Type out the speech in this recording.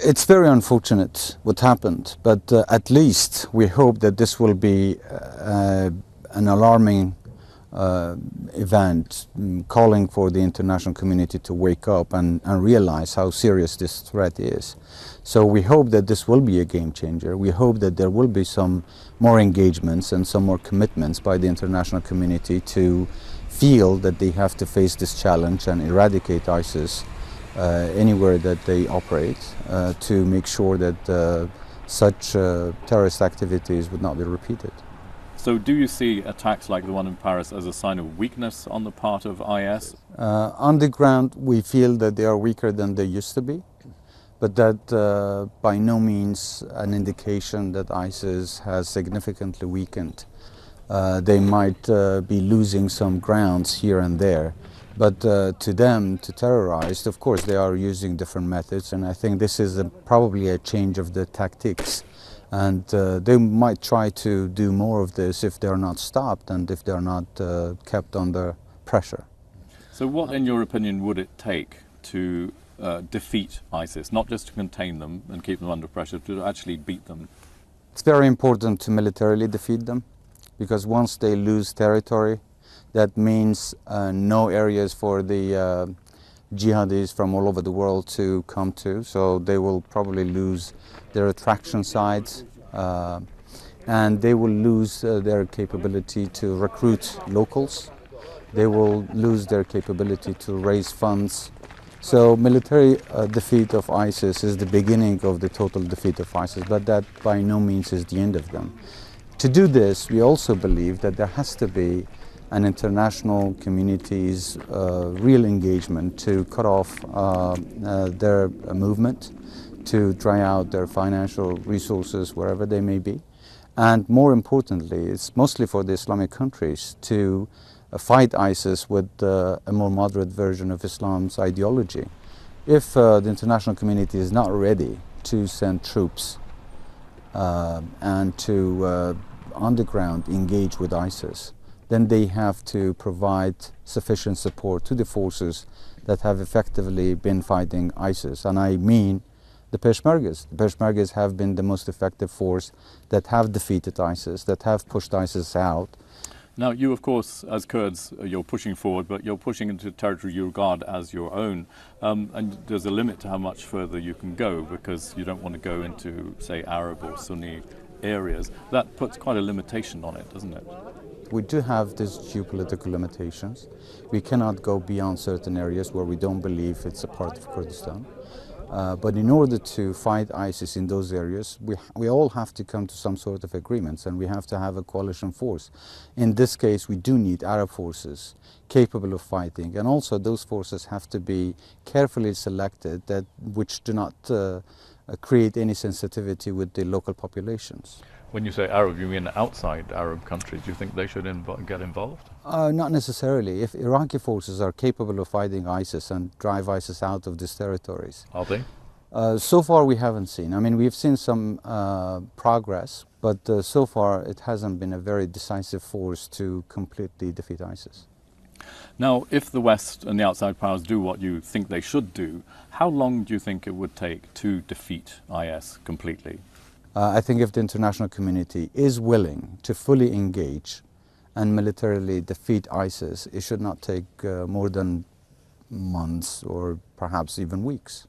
It's very unfortunate what happened, but at least we hope that this will be an alarming event, calling for the international community to wake up and realize how serious this threat is. So we hope that this will be a game changer. We hope that there will be some more engagements and some more commitments by the international community to feel that they have to face this challenge and eradicate ISIS anywhere that they operate, to make sure that such terrorist activities would not be repeated. So do you see attacks like the one in Paris as a sign of weakness on the part of IS? On the ground, we feel that they are weaker than they used to be, but that by no means an indication that ISIS has significantly weakened. They might be losing some grounds here and there, but to them, to terrorize, of course, they are using different methods, and I think this is probably a change of the tactics. And they might try to do more of this if they're not stopped and if they're not kept under pressure. So what, in your opinion, would it take to defeat ISIS, not just to contain them and keep them under pressure, to actually beat them? It's very important to militarily defeat them, because once they lose territory, that means no areas for the jihadis from all over the world to come to, so they will probably lose their attraction sites, and they will lose their capability to recruit locals. They will lose their capability to raise funds. So military defeat of ISIS is the beginning of the total defeat of ISIS, but that by no means is the end of them. To do this, we also believe that there has to be an international community's real engagement to cut off their movement, to dry out their financial resources wherever they may be. And more importantly, it's mostly for the Islamic countries to fight ISIS with a more moderate version of Islam's ideology. If the international community is not ready to send troops and to on the ground engage with ISIS, then they have to provide sufficient support to the forces that have effectively been fighting ISIS. And I mean the Peshmergas. The Peshmergas have been the most effective force that have defeated ISIS, that have pushed ISIS out. Now, you, of course, as Kurds, you're pushing forward, but you're pushing into territory you regard as your own. And there's a limit to how much further you can go, because you don't want to go into, say, Arab or Sunni areas. That puts quite a limitation on it, doesn't it? We do have these geopolitical limitations. We cannot go beyond certain areas where we don't believe it's a part of Kurdistan. But in order to fight ISIS in those areas, we all have to come to some sort of agreements, and we have to have a coalition force. In this case, we do need Arab forces capable of fighting, and also those forces have to be carefully selected, which do not create any sensitivity with the local populations. When you say Arab, you mean outside Arab countries. Do you think they should get involved? Not necessarily. If Iraqi forces are capable of fighting ISIS and drive ISIS out of these territories. Are they? So far we haven't seen. I mean, we've seen some progress, but so far it hasn't been a very decisive force to completely defeat ISIS. Now, if the West and the outside powers do what you think they should do, how long do you think it would take to defeat IS completely? I think if the international community is willing to fully engage and militarily defeat ISIS, it should not take more than months or perhaps even weeks.